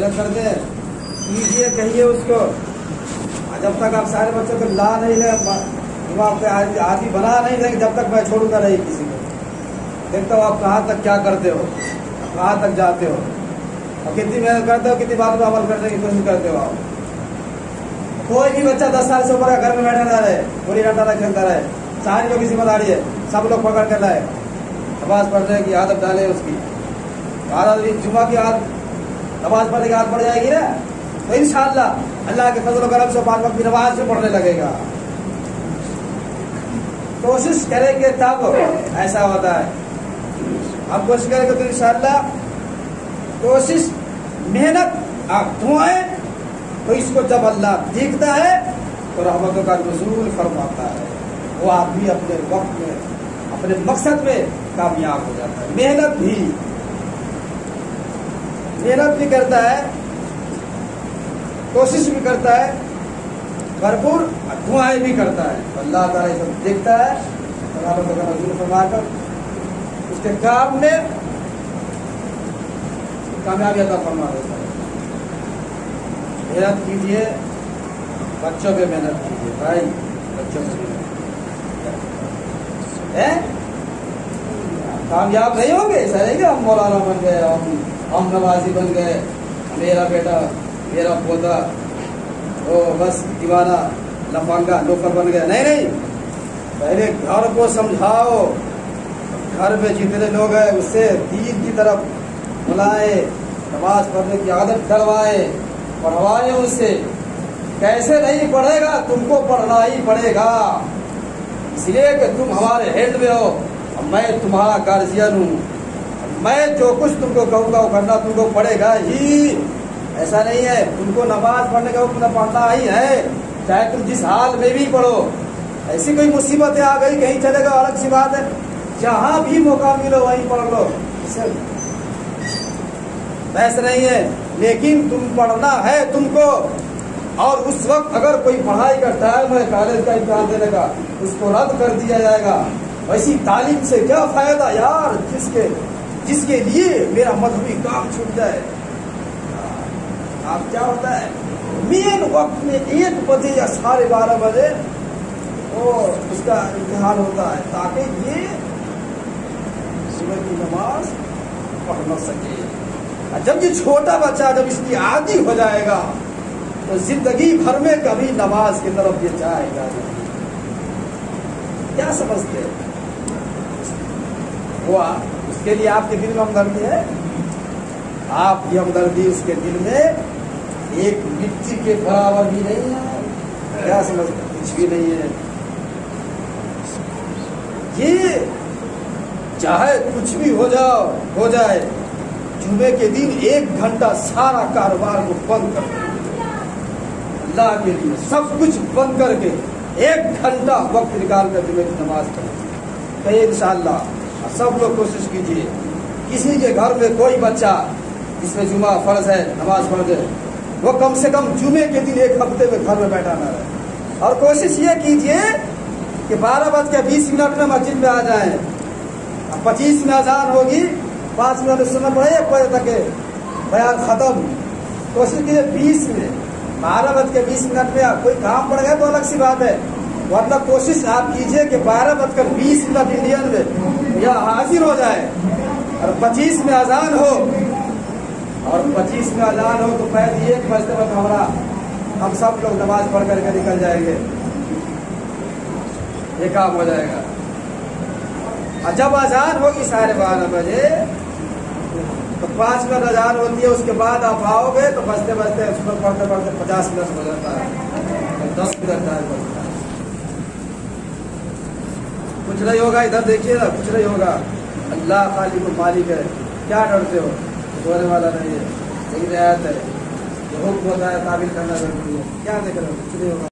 محنت کرتے ہیں کیجیے کہیے اس کو جب تک آپ سارے بچوں کو لا نہیں لیں دماغ پہ آدمی بنا نہیں لیں جب تک میں چھوڑوں گا نہیں کسی کو دیکھتا ہوں آپ کہاں تک کیا کرتے ہو کہاں تک جاتے ہو اور کتنی محنت کرتے ہو کتنی بات پہ عمل کرنے کی کوشش کرتے ہو آپ کوئی بھی بچہ 10 سال سے اوپر کا گھر میں بیٹھا نہ رہے پوری ڈنڈا کھیلتا رہے ساری لوگ کی ذمہ داری ہے سب لوگ پکڑ کر لائے نماز پڑھنے کی عادت ڈالے اس کی عادت جمعہ کی عادت نماز پڑھنے کی عادت پڑ جائے گی نا تو انشاءاللہ اللہ کے فضل و کرم سے 5 وقت کی نماز سے پڑھنے لگے گا کوشش کریں گے تب ایسا ہوتا ہے آپ کوشش کریں گے تو انشاءاللہ کوشش محنت آپ دعائیں تو اس کو جب اللہ دیکھتا ہے تو رحمتوں کا نزول فرماتا ہے وہ آدمی اپنے وقت میں اپنے مقصد میں کامیاب ہو جاتا ہے محنت بھی کرتا ہے کوشش بھی کرتا ہے بھرپور دعائیں بھی کرتا ہے اللہ تعالیٰ سب دیکھتا ہے رحمتوں کا نزول فرما کر اس کے کام میں کامیابی عطا فرما دیتا ہے محنت کیجیے بچوں پہ محنت کیجیے بھائی بچوں پہ کامیاب نہیں ہوں گے ایسا نہیں کہ ہم مولانا بن گئے ہم نوازی بن گئے میرا بیٹا میرا پوتا وہ بس دیوانہ لفانگا لوفر بن گیا نہیں پہلے گھر کو سمجھاؤ گھر میں جتنے لوگ ہیں اس سے دین کی طرف بلائے نماز پڑھنے کی عادت ڈلوائے پڑھوائے اس سے کیسے نہیں پڑھے گا تم کو پڑھنا ہی پڑے گا اس لیے کہ تم ہمارے ہیڈ میں ہو میں تمہارا گارجین ہوں میں جو کچھ تم کو کہوں گا وہ کرنا تم کو پڑے گا ہی ایسا نہیں ہے تم کو نماز پڑھنے کا حکم پڑھنا ہی ہے چاہے تم جس حال میں بھی پڑھو ایسی کوئی مصیبتیں آ گئی کہیں چلے گا الگ سی بات ہے جہاں بھی موقع ملو وہیں پڑھ لو بحث نہیں ہے لیکن تم پڑھنا ہے تم کو اور اس وقت اگر کوئی پڑھائی کا ٹائم ہے کالج کا امتحان دینے کا اس کو رد کر دیا جائے گا ویسی تعلیم سے کیا فائدہ یار جس کے لیے میرا مذہبی کام چھوٹ جائے آپ کیا ہوتا ہے مین وقت میں 1 بجے یا 12:30 بجے اس کا امتحان ہوتا ہے تاکہ یہ صبح کی نماز پڑھ نہ سکے جب یہ چھوٹا بچہ جب اس کی عادی ہو جائے گا تو زندگی بھر میں کبھی نماز کی طرف یہ جائے گا کیا سمجھتے ہوا اس کے لیے آپ کے دل میں ہمدردی ہے آپ کی ہمدردی اس کے دل میں ایک مٹی کے برابر بھی نہیں ہے کیا سمجھتے کچھ بھی نہیں ہے یہ چاہے کچھ بھی ہو جائے جمعے کے دن 1 گھنٹہ سارا کاروبار کو بند کر اللہ کے لیے سب کچھ بند کر کے 1 گھنٹہ وقت نکال کر جمعے کی نماز پڑھیں کہ انشاءاللہ سب لوگ کوشش کیجیے کسی کے گھر میں کوئی بچہ جس میں جمعہ فرض ہے نماز پڑھ دے وہ کم سے کم جمعے کے دن 1 ہفتے میں گھر میں بیٹھا نہ رہے اور کوشش یہ کیجیے کہ 12:20 میں مسجد میں آ جائیں 25 میں اذان ہوگی 5 منٹ سننا پڑے 1 بجے تک بیان ختم کوشش کیجیے 20 میں 12:20 میں کوئی کام پڑ گیا تو الگ سی بات ہے ورنہ کوشش آپ کیجئے کہ 12:20 انڈین میں یا حاضر ہو جائے اور 25 میں اذان ہو تو پہلے 1 بجتے وقت ہم سب لوگ نماز پڑھ کر کے نکل جائیں گے یہ کام ہو جائے گا اور جب اذان ہوگی 12:30 بجے تو 5 منٹ اذان ہوتی ہے اس کے بعد آپ آؤ گے تو بجتے پڑھتے 50 منٹ ہو جاتا ہے 10 منٹ ٹائم بچتا ہے کچھ نہیں ہوگا ادھر دیکھیے نا کچھ نہیں ہوگا اللہ خالق و مالک ہے کیا ڈرتے ہو ہونے والا نہیں ہے لیکن آیت ہے جو حکم ہوتا ہے تعبیر کرنا ضروری ہے کیا دیکھ رہے ہو کچھ نہیں ہوگا